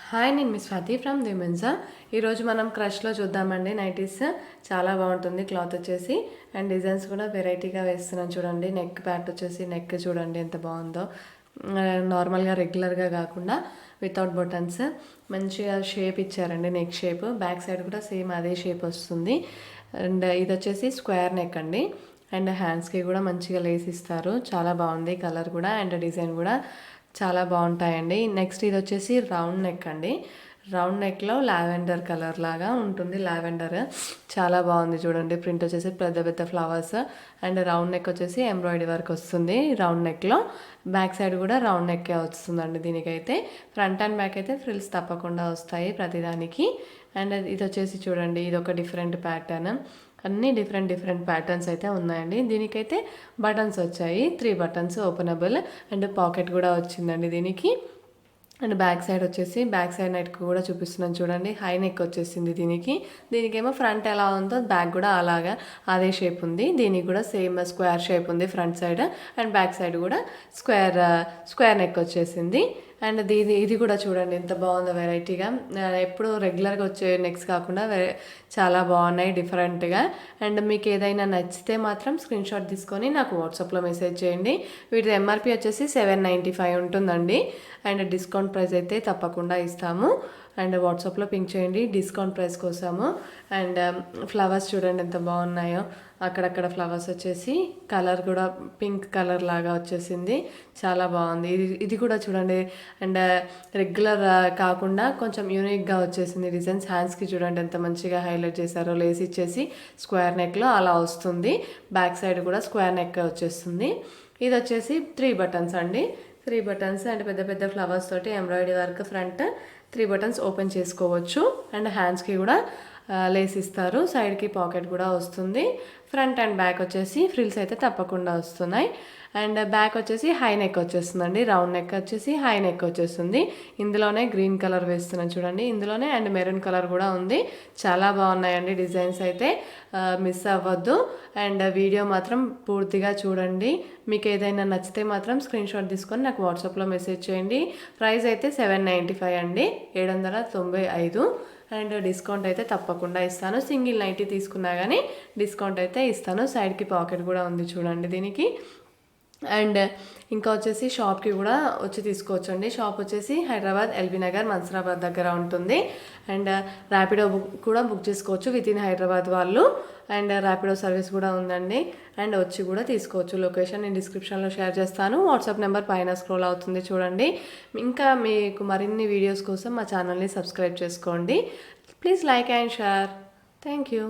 Hi, నేను miss Swathi from దిమెన్సా. ఈరోజు మనం క్రష్లో చూద్దామండి. నైటీస్ చాలా బాగుంటుంది క్లాత్ వచ్చేసి, అండ్ డిజైన్స్ కూడా వెరైటీగా వేస్తున్నాను చూడండి. నెక్ ప్యాట్ వచ్చేసి నెక్ చూడండి ఎంత బాగుందో. నార్మల్గా రెగ్యులర్గా కాకుండా వితౌట్ బటన్స్ మంచిగా షేప్ ఇచ్చారండి. నెక్ షేప్ బ్యాక్ సైడ్ కూడా సేమ్ అదే షేప్ వస్తుంది. అండ్ ఇది వచ్చేసి స్క్వేర్ నెక్ అండి. అండ్ హ్యాండ్స్కి కూడా మంచిగా లేస్ ఇస్తారు. చాలా బాగుంది కలర్ కూడా, అండ్ డిజైన్ కూడా చాలా బాగుంటాయండి. నెక్స్ట్ ఇది వచ్చేసి రౌండ్ నెక్ అండి. రౌండ్ నెక్లో లావెండర్ కలర్ లాగా ఉంటుంది. లావెండర్ చాలా బాగుంది చూడండి. ప్రింట్ వచ్చేసి పెద్ద పెద్ద ఫ్లవర్స్, అండ్ రౌండ్ నెక్ వచ్చేసి ఎంబ్రాయిడరీ వర్క్ వస్తుంది రౌండ్ నెక్లో. బ్యాక్ సైడ్ కూడా రౌండ్ నెక్కే వస్తుందండి. దీనికైతే ఫ్రంట్ అండ్ బ్యాక్ అయితే ఫ్రిల్స్ తప్పకుండా వస్తాయి ప్రతిదానికి. అండ్ ఇది వచ్చేసి చూడండి, ఇది ఒక డిఫరెంట్ ప్యాటర్న్. అన్నీ డిఫరెంట్ డిఫరెంట్ ప్యాటర్న్స్ అయితే ఉన్నాయండి. దీనికైతే బటన్స్ వచ్చాయి, 3 బటన్స్ ఓపెనబుల్, అండ్ పాకెట్ కూడా వచ్చిందండి దీనికి. అండ్ బ్యాక్ సైడ్ వచ్చేసి బ్యాక్ సైడ్ నెక్ కూడా చూపిస్తున్నాను చూడండి. హై నెక్ వచ్చేసింది దీనికి. దీనికేమో ఫ్రంట్ ఎలా ఉందో బ్యాక్ కూడా అలాగా అదే షేప్ ఉంది. దీనికి కూడా సేమ్ స్క్వేర్ షేప్ ఉంది front side, and back side కూడా స్క్వేర్ నెక్ వచ్చేసింది. అండ్ ఇది కూడా చూడండి ఎంత బాగుందో వెరైటీగా. ఎప్పుడు రెగ్యులర్గా వచ్చే నెక్స్ కాకుండా చాలా బాగున్నాయి డిఫరెంట్గా. అండ్ మీకు ఏదైనా నచ్చితే మాత్రం స్క్రీన్ షాట్ తీసుకొని నాకు వాట్సాప్లో మెసేజ్ చేయండి. వీటి ఎంఆర్పి వచ్చేసి 795 ఉంటుందండి. అండ్ డిస్కౌంట్ ప్రైస్ అయితే తప్పకుండా ఇస్తాము. అండ్ వాట్సాప్లో పింక్ చేయండి డిస్కౌంట్ ప్రైస్ కోసము. అండ్ ఫ్లవర్స్ చూడండి ఎంత బాగున్నాయో. అక్కడక్కడ ఫ్లవర్స్ వచ్చేసి కలర్ కూడా పింక్ కలర్ లాగా వచ్చేసింది. చాలా బాగుంది. ఇది కూడా చూడండి. అండ్ రెగ్యులర్ కాకుండా కొంచెం యూనిక్గా వచ్చేసింది డిజైన్స్. హ్యాండ్స్కి చూడండి ఎంత మంచిగా హైలైట్ చేశారో. లేస్ ఇచ్చేసి స్క్వేర్ నెక్లో అలా వస్తుంది. బ్యాక్ సైడ్ కూడా స్క్వేర్ నెక్ వచ్చేస్తుంది. ఇది వచ్చేసి 3 బటన్స్ అండి. 3 బటన్స్ అండ్ పెద్ద పెద్ద ఫ్లవర్స్ తోటి embroidery work. Front 3 buttons open చేసుకోవచ్చు. అండ్ హ్యాండ్స్కి కూడా లేస్ ఇస్తారు. సైడ్కి పాకెట్ కూడా వస్తుంది. ఫ్రంట్ అండ్ బ్యాక్ వచ్చేసి ఫ్రిల్స్ అయితే తప్పకుండా వస్తున్నాయి. అండ్ బ్యాక్ వచ్చేసి హై నెక్ వచ్చేస్తుందండి. రౌండ్ నెక్ వచ్చేసి హై నెక్ వచ్చేస్తుంది. ఇందులోనే గ్రీన్ కలర్ వేస్తున్నాను చూడండి. ఇందులోనే అండ్ మెరూన్ కలర్ కూడా ఉంది. చాలా బాగున్నాయండి డిజైన్స్ అయితే. మిస్ అవ్వద్దు. అండ్ వీడియో మాత్రం పూర్తిగా చూడండి. మీకు ఏదైనా నచ్చితే మాత్రం స్క్రీన్ షాట్ తీసుకొని నాకు వాట్సాప్లో మెసేజ్ చేయండి. ప్రైస్ అయితే 795 అండి, 795. అండ్ డిస్కౌంట్ అయితే తప్పకుండా ఇస్తాను. సింగిల్ నైటీ తీసుకున్నా కానీ డిస్కౌంట్ అయితే ఇస్తాను. సైడ్కి పాకెట్ కూడా ఉంది చూడండి దీనికి. అండ్ ఇంకా వచ్చేసి షాప్కి కూడా వచ్చి తీసుకోవచ్చు అండి. షాప్ వచ్చేసి హైదరాబాద్ ఎల్బీ నగర్ మన్సరాబాద్ దగ్గర ఉంటుంది. అండ్ ర్యాపిడో కూడా బుక్ చేసుకోవచ్చు విత్ ఇన్ హైదరాబాద్ వాళ్ళు. అండ్ ర్యాపిడో సర్వీస్ కూడా ఉందండి. అండ్ వచ్చి కూడా తీసుకోవచ్చు. లొకేషన్ నేను డిస్క్రిప్షన్లో షేర్ చేస్తాను. వాట్సాప్ నెంబర్ పైన స్క్రోల్ అవుతుంది చూడండి. ఇంకా మీకు మరిన్ని వీడియోస్ కోసం మా ఛానల్ని సబ్స్క్రైబ్ చేసుకోండి. Please like and share. Thank you.